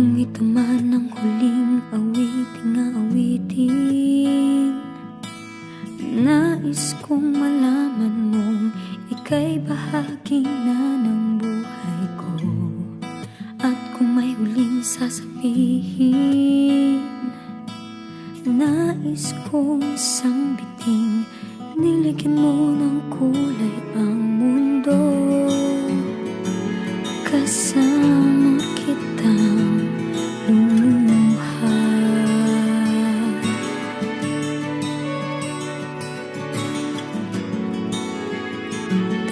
Kung ito man ang huling awiting nais kong malaman mong ika'y bahagi na ng buhay ko. At kung may huling sasabihin, nais kong sambiting, nilagyan mo ng kulay ang mundo. Kasama kitang lumuha.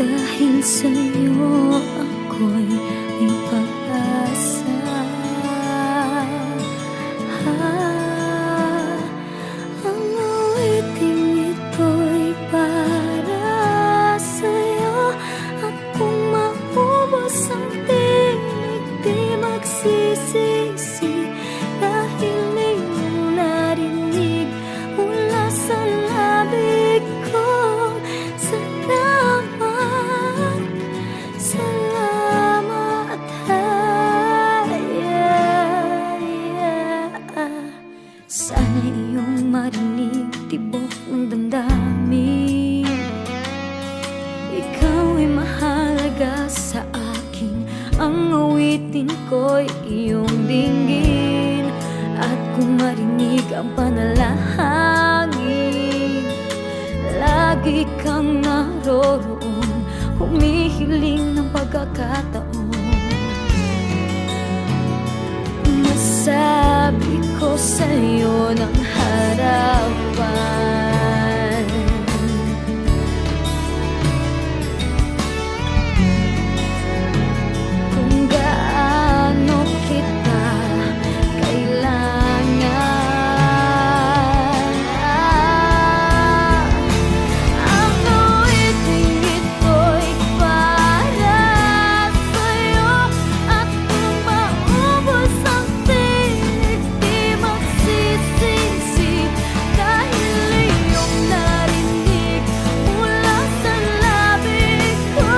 Dahil sa'yo ako'y may pag-asa. Ang awiting ito'y para sa'yo. At kung maubos ang tinig, di magsisisi. Dahil iyong narinig mula sa labig ko. Salamat, sana iyong marinig tibok ng damdamin. Ikaw ay mahalaga sa akin. Ang awitin ko'y iyong dinggin. At kung marinig ang panalangin, lagi kang naroroon, humihiling ng pagkakataon. Masabi ko sa'yo ng harapan, kung gaano kita kailangan. Ang awiting ito'y para sa'yo. At kung maubos ang tinig, di magsisisi. Dahil iyong narinig mula sa labig ko.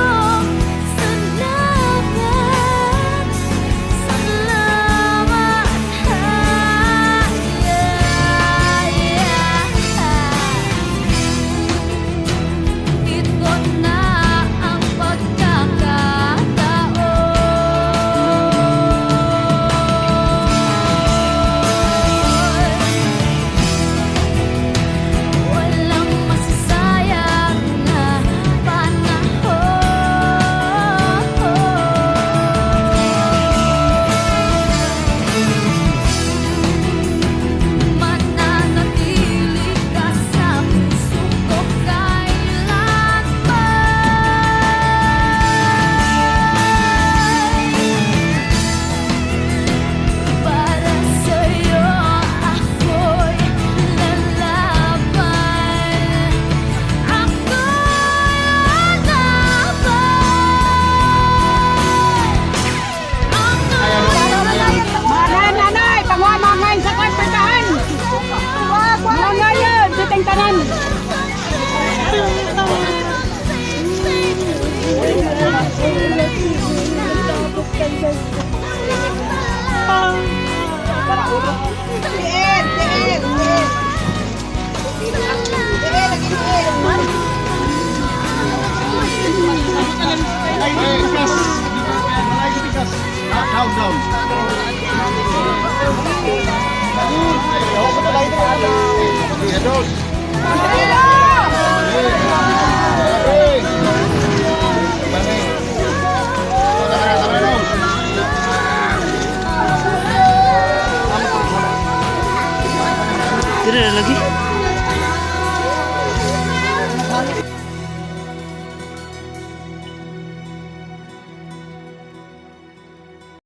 Salamat, salamat. Ito na ang pagkakataon. Walang masasayang na panahon. Mananatili ka sa puso ko kailanman. Para sa'yo ako'y lalaban. Ako'y lalaban. Nanay, pangwamamay sa kwartahan. Mga ngayon, sa tingtanan. Tidak ada lagi.